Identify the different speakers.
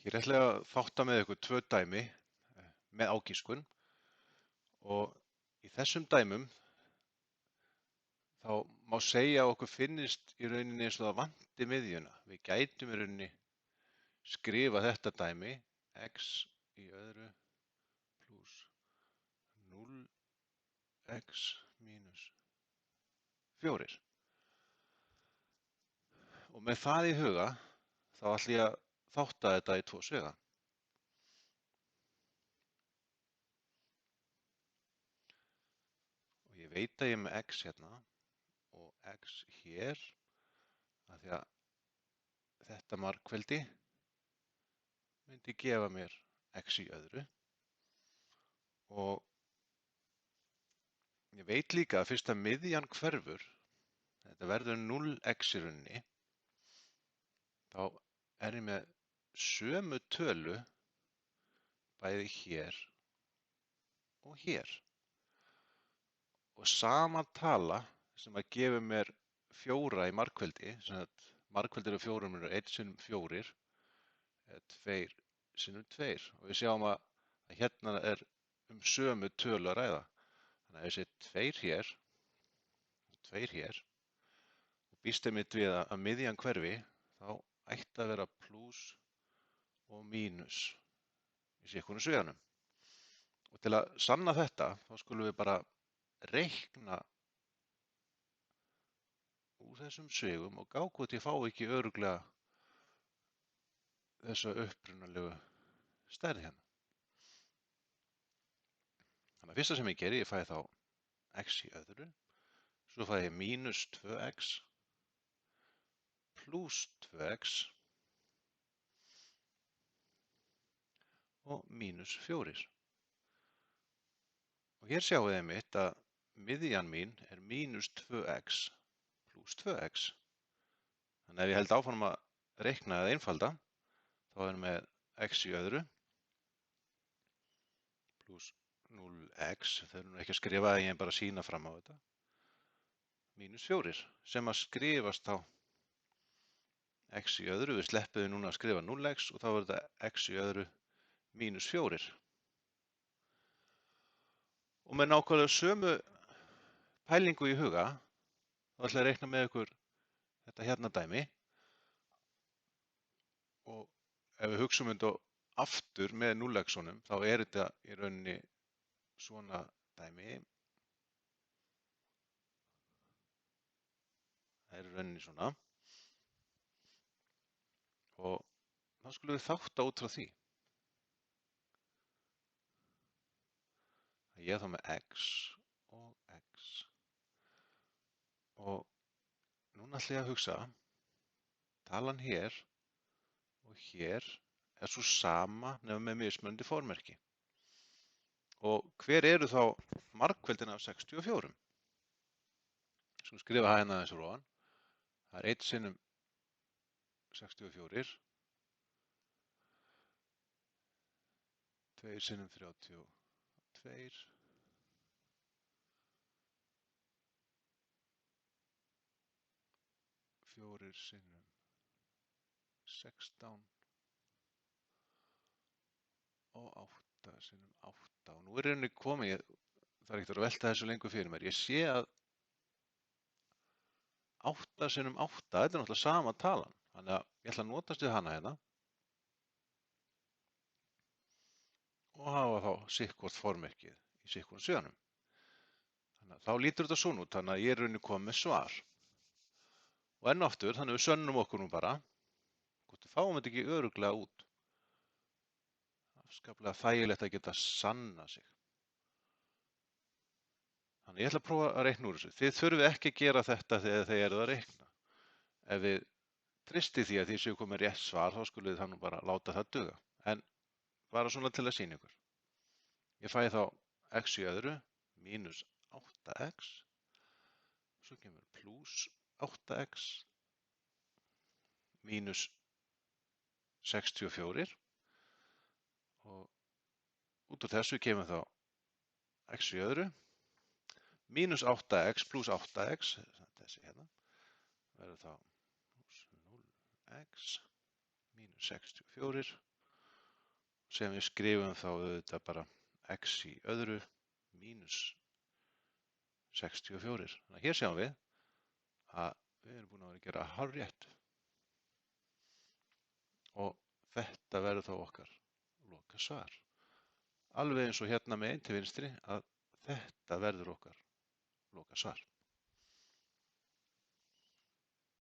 Speaker 1: Hér ætla ég að þátta með ykkur tvö dæmi með ágiskun og í þessum dæmum þá má segja að okkur finnist í rauninni eins og það vanti miðjuna. Við gætum í rauninni skrifa þetta dæmi x í öðru pluss 0x mínus 4. Og með það í huga þá ætla ég að þátta þetta í tvo svega. Og ég veit að ég er með x hérna og x hér af því að þetta margfeldi myndi gefa mér x í öðru og ég veit líka að fyrst að miðjan hverfur, þetta verður 0x í rauninni, þá er ég með sömu tölu bæði hér og hér. Og sama tala sem að gefa mér 4 í margfeldi, sem að margfeldi eru 4 er 1 sinnum 4, er 2 sinnum 2. Og við sjáum að hérna er sömu tölu að ræða. Þannig að ef ég set 2 hér og 2 hér og býst einmitt við að miðjan hverfi, þá ætti að vera plús og mínus í sitthvorum sveganum. Og til að sanna þetta, þá skulum við bara reikna úr þessum svegum og gá hvort ég fá ekki örugglega þessa upprunalegu stærð hérna. Þannig að fyrsta sem ég geri, ég fæ þá x í öðru, svo fæ ég mínus 2x pluss 2x og mínus 4. Og hér sjáum við einmitt að miðjan mín er mínus 2x pluss 2x. Þannig að ef ég held áfram að reikna eða einfalda, þá erum við með x í öðru pluss 0x, þau eru nú ekki að skrifa, ég er bara að sýna fram á þetta, mínus 4, sem að skrifast á x í öðru, við sleppum núna að skrifa 0x og þá er þetta x í öðru mínus 4. Og með nákvæmlega sömu pælingu í huga, þá ætla ég að reikna með ykkur þetta hérna dæmi og ef við hugsum þetta aftur með 0x-unum, þá er þetta í rauninni svona dæmi. Það er í rauninni svona og þá skulum við þátta út frá því. Ég er þá með x og núna ætla ég að hugsa, talan hér og hér er svo sama nema með mismunandi formerki. Og hver eru þá margfeldin af 64? Svo skrifa hérna þessu róan. Það er 1 sinnum 64, 2 sinnum 32, 4 sinnum 16 og 8 sinnum 8. Og nú er rauninni komið, það er ekkert að velta þessu lengur fyrir mér. Ég sé að 8 sinnum 8, þetta er náttúrulega sama talan. Þannig að ég ætla að notast við hana hérna og hafa þá sitthvort formerkið í sitthvorum sveganum. Þannig að þá lítur þetta svona út, þannig að ég er rauninni komið með svar. Og enn aftur, þannig að við sönnum okkur nú bara, hvort við fáum þetta ekki örugglega út. Afskaplega þægilegt að geta sanna sig. Þannig að ég ætla að prófa að reikna úr þessu. Þið þurfið ekki að gera þetta þegar þið eruð að reikna. Ef við tristið því að þið séu komið rétt svar, þá skulum við þannig bara láta það duga. En bara svona til að sýna ykkur. Ég fæ þá x í öðru mínus 8x, svo kemur pluss 8x mínus 64 og út úr þessu kemur þá x í öðru mínus 8x pluss 8x, þessi hérna, verður þá 0x mínus 64 sem við skrifum þá auðvitað bara x í öðru mínus 64. Þannig að hér sjáum við að við erum búin að vera að gera hárrétt og þetta verður þá okkar loka svar. Alveg eins og hérna með 1 til vinstri að þetta verður okkar loka svar.